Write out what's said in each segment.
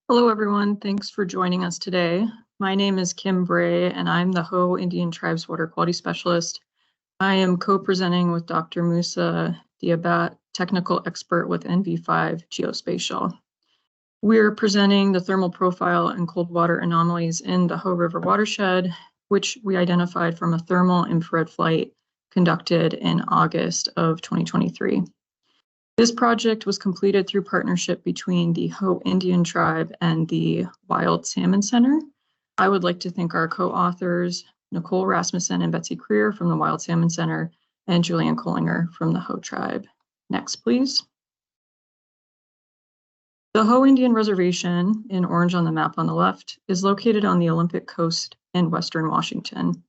Hello, everyone. Thanks for joining us today. My name is Kim Bray, and I'm the Hoh Indian Tribe's Water Quality Specialist. I am co-presenting with Dr. Musa Diabat, technical expert with NV5 Geospatial. We're presenting the thermal profile and cold water anomalies in the Hoh River watershed, which we identified from a thermal infrared flight conducted in August of 2023. This project was completed through partnership between the Hoh Indian Tribe and the Wild Salmon Center. I would like to thank our co-authors, Nicole Rasmussen and Betsy Creer from the Wild Salmon Center, and Julian Kohlinger from the Hoh Tribe. Next, please. The Hoh Indian Reservation, in orange on the map on the left, is located on the Olympic coast in western Washington.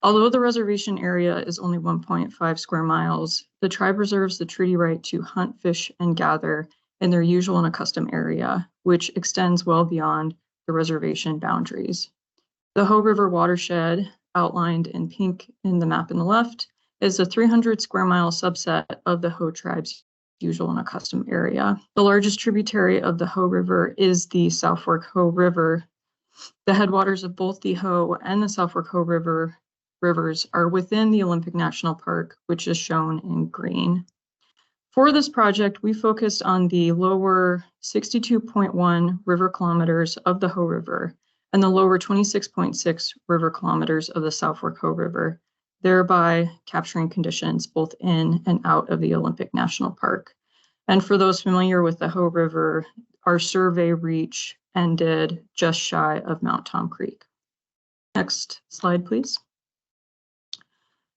Although the reservation area is only 1.5 square miles, the tribe reserves the treaty right to hunt, fish, and gather in their usual and accustomed area, which extends well beyond the reservation boundaries. The Hoh River watershed, outlined in pink in the map on the left, is a 300 square mile subset of the Hoh Tribe's usual and accustomed area. The largest tributary of the Hoh River is the South Fork Hoh River. The headwaters of both the Hoh and the South Fork Hoh rivers are within the Olympic National Park, which is shown in green. For this project, we focused on the lower 62.1 river kilometers of the Hoh River and the lower 26.6 river kilometers of the South Fork Hoh River, thereby capturing conditions both in and out of the Olympic National Park. And for those familiar with the Hoh River, our survey reach ended just shy of Mount Tom Creek. Next slide, please.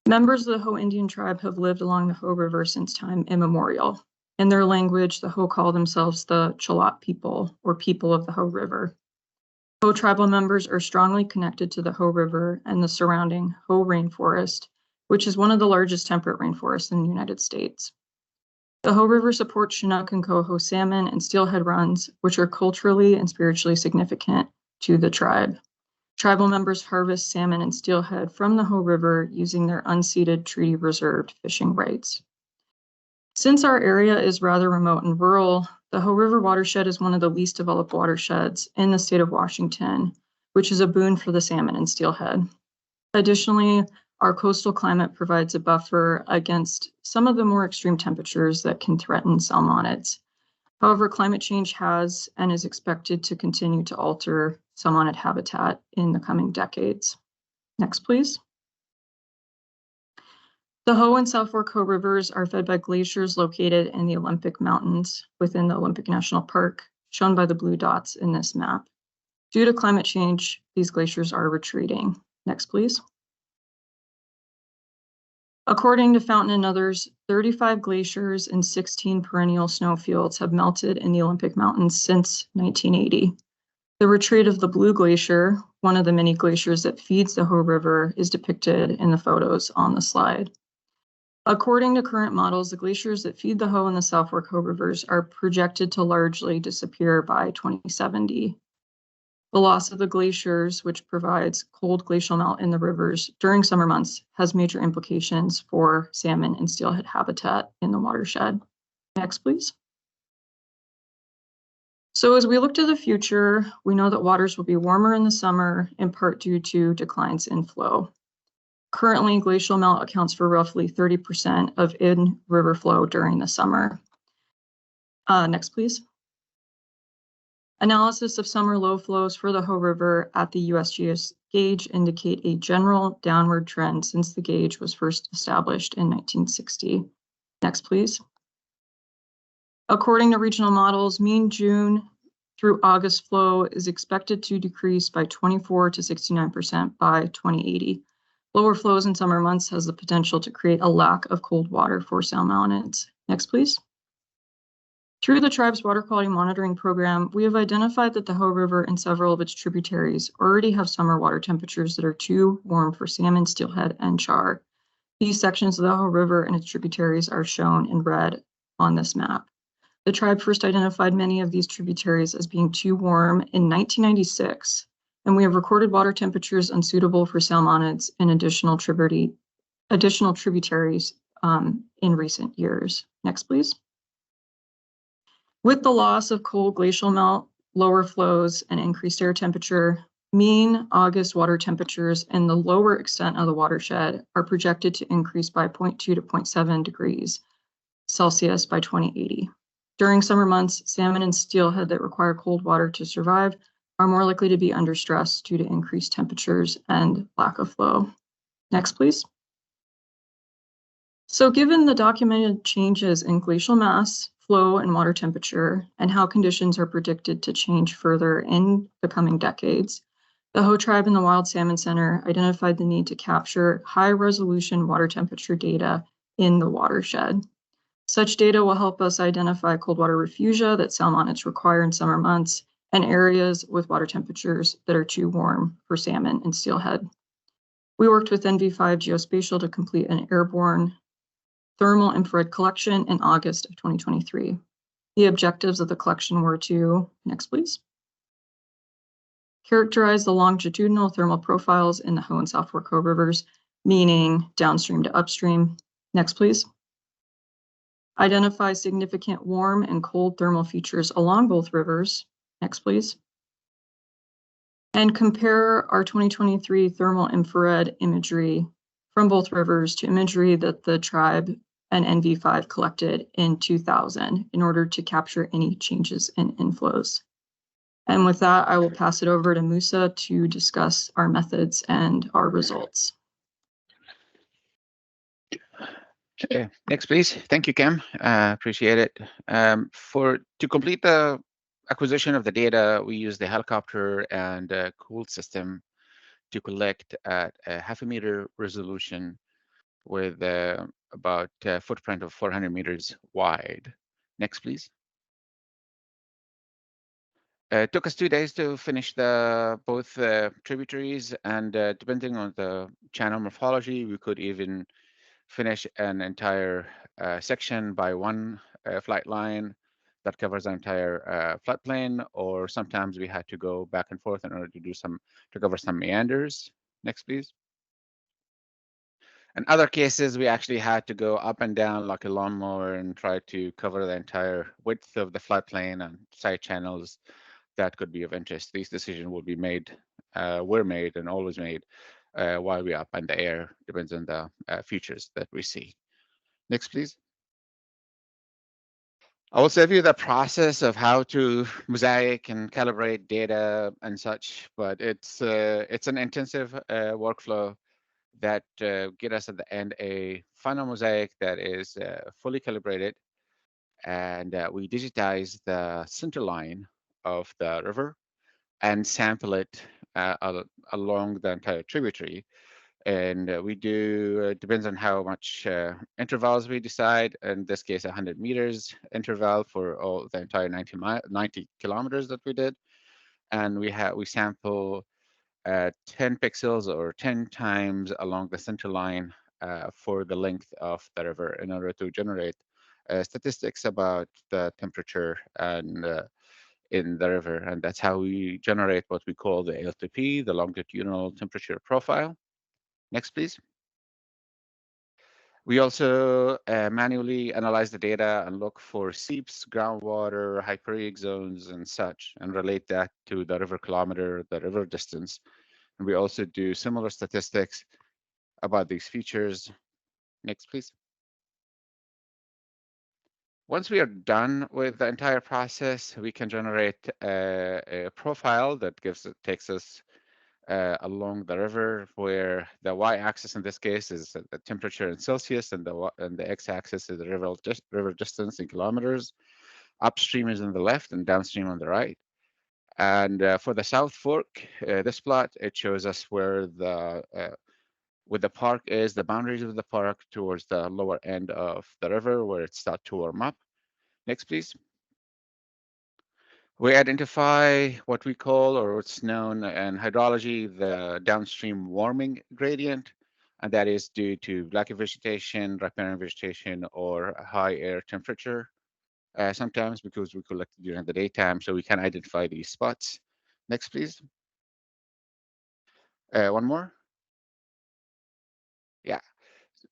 Members of the Hoh Indian Tribe have lived along the Hoh River since time immemorial. In their language, the Hoh call themselves the Chalot people, or people of the Hoh River. Hoh tribal members are strongly connected to the Hoh River and the surrounding Hoh rainforest, which is one of the largest temperate rainforests in the United States. The Hoh River supports Chinook and Coho salmon and steelhead runs, which are culturally and spiritually significant to the tribe. Tribal members harvest salmon and steelhead from the Hoh River using their unceded treaty-reserved fishing rights. Since our area is rather remote and rural, the Hoh River watershed is one of the least developed watersheds in the state of Washington, which is a boon for the salmon and steelhead. Additionally, our coastal climate provides a buffer against some of the more extreme temperatures that can threaten salmonids. However, climate change has and is expected to continue to alter salmonid habitat in the coming decades. Next, please. The Hoh and South Fork Hoh rivers are fed by glaciers located in the Olympic Mountains within the Olympic National Park, shown by the blue dots in this map. Due to climate change, these glaciers are retreating. Next, please. According to Fountain and others, 35 glaciers and 16 perennial snowfields have melted in the Olympic Mountains since 1980. The retreat of the Blue Glacier, one of the many glaciers that feeds the Hoh River, is depicted in the photos on the slide. According to current models, the glaciers that feed the Hoh and the South Fork Hoh rivers are projected to largely disappear by 2070. The loss of the glaciers, which provides cold glacial melt in the rivers during summer months, has major implications for salmon and steelhead habitat in the watershed. Next, please. So as we look to the future, we know that waters will be warmer in the summer, in part due to declines in flow. Currently, glacial melt accounts for roughly 30% of in-river flow during the summer. Next, please. Analysis of summer low flows for the Hoh River at the USGS gauge indicate a general downward trend since the gauge was first established in 1960. Next, please. According to regional models, mean June through August flow is expected to decrease by 24 to 69% by 2080. Lower flows in summer months has the potential to create a lack of cold water for salmonids. Next, please. Through the tribe's water quality monitoring program, we have identified that the Hoh River and several of its tributaries already have summer water temperatures that are too warm for salmon, steelhead, and char. These sections of the Hoh River and its tributaries are shown in red on this map. The tribe first identified many of these tributaries as being too warm in 1996, and we have recorded water temperatures unsuitable for salmonids in additional tributaries in recent years. Next, please. With the loss of cold glacial melt lower flows, and increased air temperature, mean August water temperatures in the lower extent of the watershed are projected to increase by 0.2 to 0.7 degrees Celsius by 2080. During summer months, salmon and steelhead that require cold water to survive are more likely to be under stress due to increased temperatures and lack of flow. Next, please. So given the documented changes in glacial mass, flow, and water temperature, and how conditions are predicted to change further in the coming decades, the Hoh Tribe and the Wild Salmon Center identified the need to capture high-resolution water temperature data in the watershed. Such data will help us identify cold water refugia that salmonids require in summer months and areas with water temperatures that are too warm for salmon and steelhead. We worked with NV5 Geospatial to complete an airborne thermal infrared collection in August of 2023. The objectives of the collection were to, next please, characterize the longitudinal thermal profiles in the Hoh and South Fork Hoh Rivers, meaning downstream to upstream. Next please. Identify significant warm and cold thermal features along both rivers. Next, please. And compare our 2023 thermal infrared imagery from both rivers to imagery that the tribe and NV5 collected in 2000 in order to capture any changes in inflows. And with that, I will pass it over to Musa to discuss our methods and our results. Next, please. Thank you, Kim. Appreciate it. To complete the acquisition of the data, we use the helicopter and cooled system to collect at a 0.5 meter resolution with about a footprint of 400 meters wide. Next, please. It took us 2 days to finish both tributaries, and depending on the channel morphology, we could even finish an entire section by one flight line that covers the entire floodplain, or sometimes we had to go back and forth in order to cover some meanders. Next, please. In other cases, we actually had to go up and down like a lawnmower and try to cover the entire width of the floodplain and side channels that could be of interest. These decisions will be made, were made, and always made while we're up in the air. Depends on the features that we see. Next, please. I will save you the process of how to mosaic and calibrate data and such, but it's an intensive workflow that get us at the end a final mosaic that is fully calibrated, and we digitize the center line of the river and sample it along the entire tributary. And we do, depends on how much intervals we decide. In this case, 100 meters interval for all the entire 90 kilometers that we did. And we sample 10 pixels or 10 times along the center line for the length of the river in order to generate statistics about the temperature and in the river. And that's how we generate what we call the LTP, the longitudinal temperature profile. Next, please. We also manually analyze the data and look for seeps, groundwater, hyperic zones, and such, and relate that to the river kilometer, the river distance. And we also do similar statistics about these features. Next, please. Once we are done with the entire process, we can generate a profile that takes us along the river, where the y-axis in this case is the temperature in Celsius, and the x-axis is the river distance in kilometers. Upstream is on the left and downstream on the right. And for the South Fork, this plot, it shows us where the park is, the boundaries of the park towards the lower end of the river where it starts to warm up. Next, please. We identify what we call, or what's known in hydrology, the downstream warming gradient, and that is due to lack of vegetation, riparian vegetation, or high air temperature. Sometimes because we collect during the daytime, so we can identify these spots. Next, please. One more. Yeah.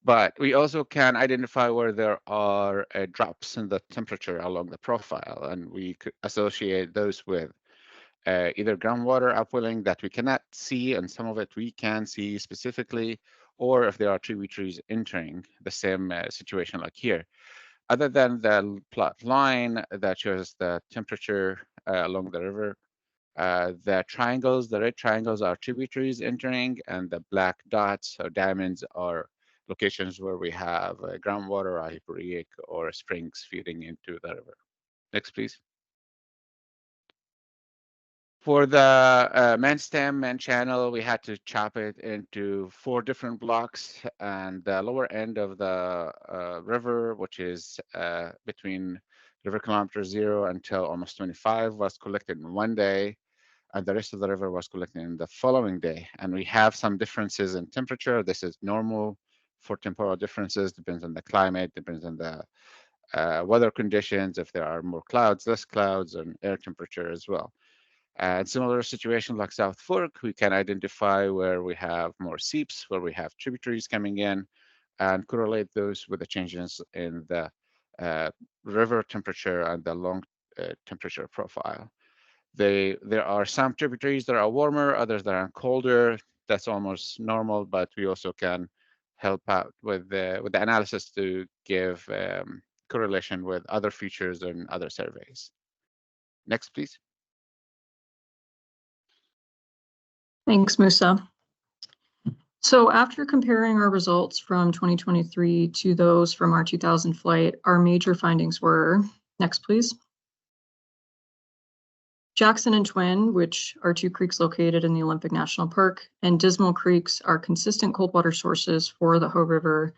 But we also can identify where there are drops in the temperature along the profile, and we could associate those with either groundwater upwelling that we cannot see, and some of it we can see specifically, or if there are tributaries entering the same situation like here. Other than the plot line that shows the temperature along the river, the triangles, the red triangles are tributaries entering, and the black dots or diamonds are locations where we have groundwater, hyporheic, or springs feeding into the river. Next, please. For the main stem, main channel, we had to chop it into 4 different blocks, and the lower end of the river, which is between river kilometer 0 until almost 25, was collected in 1 day, and the rest of the river was collected in the following day. And we have some differences in temperature. This is normal for temporal differences, depends on the climate, depends on the weather conditions, if there are more clouds, less clouds, and air temperature as well. And similar situation like South Fork, we can identify where we have more seeps, where we have tributaries coming in, and correlate those with the changes in the river temperature and the long temperature profile. There are some tributaries that are warmer, others that are colder. That's almost normal, but we also can help out with the analysis to give correlation with other features and other surveys. Next, please. Thanks, Musa. So after comparing our results from 2023 to those from our 2000 flight, our major findings were, next please. Jackson and Twin, which are 2 creeks located in the Olympic National Park, and Dismal creeks are consistent cold water sources for the Hoh River.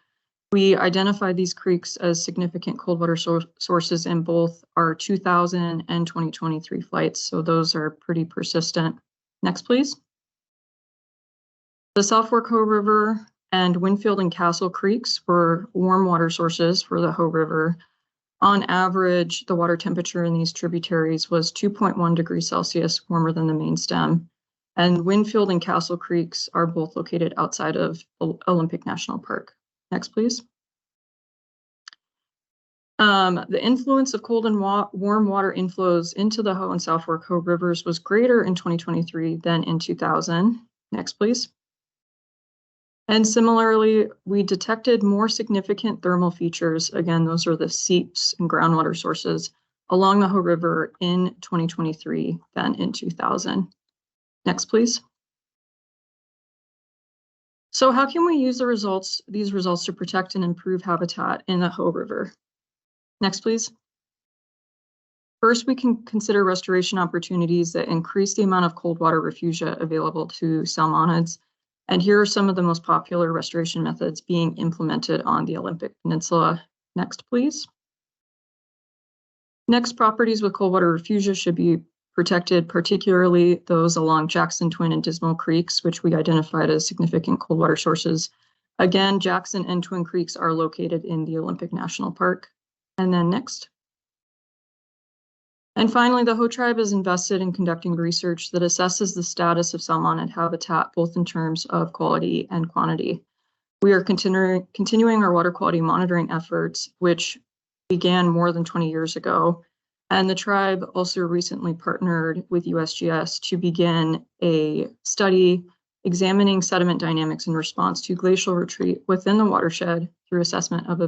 We identified these creeks as significant cold water sources in both our 2000 and 2023 flights, so those are pretty persistent. Next, please. The South Fork Hoh River and Winfield and Castle creeks were warm water sources for the Hoh River. On average, the water temperature in these tributaries was 2.1 degrees Celsius warmer than the main stem. And Winfield and Castle creeks are both located outside of Olympic National Park. Next, please. The influence of cold and warm water inflows into the Hoh and South Fork Hoh rivers was greater in 2023 than in 2000. Next, please. And similarly, we detected more significant thermal features, again, those are the seeps and groundwater sources, along the Hoh River in 2023 than in 2000. Next, please. So how can we use these results to protect and improve habitat in the Hoh River? Next, please. First, we can consider restoration opportunities that increase the amount of cold water refugia available to salmonids. And here are some of the most popular restoration methods being implemented on the Olympic Peninsula. Next, please. Next, properties with cold water refugia should be protected, particularly those along Jackson, Twin, and Dismal creeks, which we identified as significant cold water sources. Again, Jackson and Twin creeks are located in the Olympic National Park. And then next. And finally, the Hoh Tribe is invested in conducting research that assesses the status of salmonid habitat, both in terms of quality and quantity. We are continuing our water quality monitoring efforts, which began more than 20 years ago. And the tribe also recently partnered with USGS to begin a study examining sediment dynamics in response to glacial retreat within the watershed through assessment of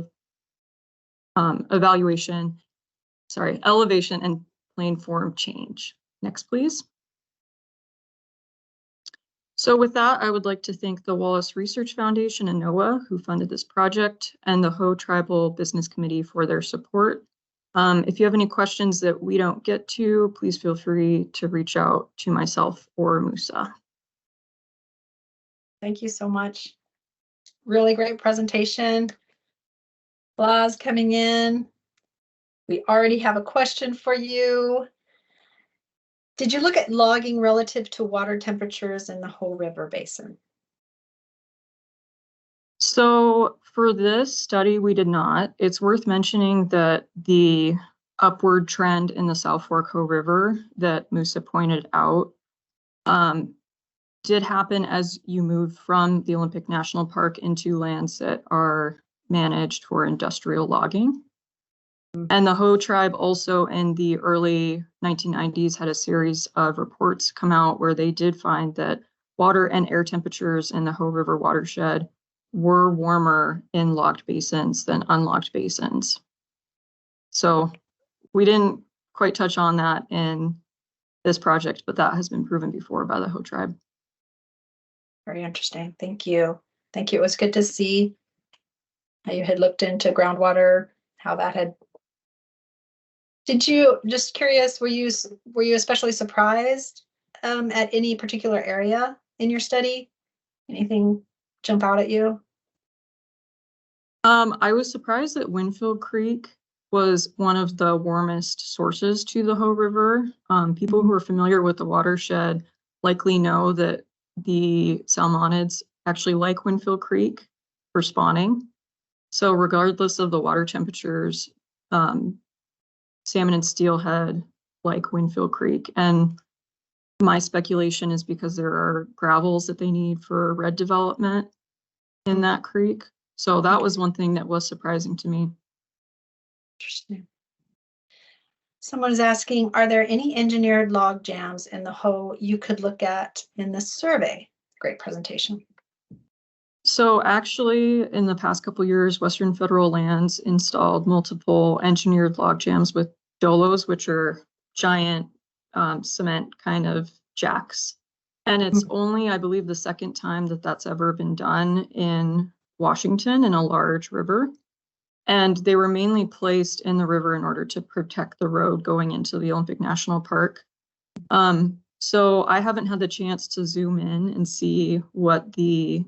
elevation and plane form change. Next, please. So with that, I would like to thank the Wallace Research Foundation and NOAA, who funded this project, and the Hoh Tribal Business Committee for their support. If you have any questions that we don't get to, please feel free to reach out to myself or Musa. Thank you so much. Really great presentation. Applause coming in. We already have a question for you. Did you look at logging relative to water temperatures in the Hoh River Basin? So for this study, we did not. It's worth mentioning that the upward trend in the South Fork Hoh River that Musa pointed out did happen as you move from the Olympic National Park into lands that are managed for industrial logging. And the Hoh Tribe also in the early 1990s had a series of reports come out where they did find that water and air temperatures in the Hoh River watershed were warmer in locked basins than unlocked basins. So we didn't quite touch on that in this project, but that has been proven before by the Hoh Tribe. Very interesting. Thank you. Thank you. It was good to see how you had looked into groundwater, how that had. Did you, just curious, were you especially surprised at any particular area in your study? Anything jump out at you? I was surprised that Winfield Creek was one of the warmest sources to the Hoh River. People who are familiar with the watershed likely know that the salmonids actually like Winfield Creek for spawning. So regardless of the water temperatures, salmon and steelhead like Winfield Creek. And my speculation is because there are gravels that they need for red development in that creek. So that was one thing that was surprising to me. Interesting. Someone's asking, are there any engineered log jams in the Hoh you could look at in this survey? Great presentation. So actually, in the past couple of years, Western Federal Lands installed multiple engineered log jams with dolos, which are giant cement kind of jacks. And it's only, I believe, the second time that that's ever been done in Washington in a large river. And they were mainly placed in the river in order to protect the road going into the Olympic National Park. So I haven't had the chance to zoom in and see what the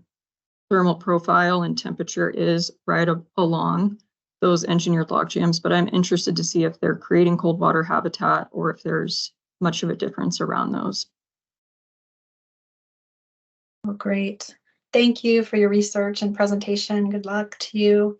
thermal profile and temperature is right along those engineered log jams, but I'm interested to see if they're creating cold water habitat or if there's much of a difference around those. Oh, great. Thank you for your research and presentation. Good luck to you.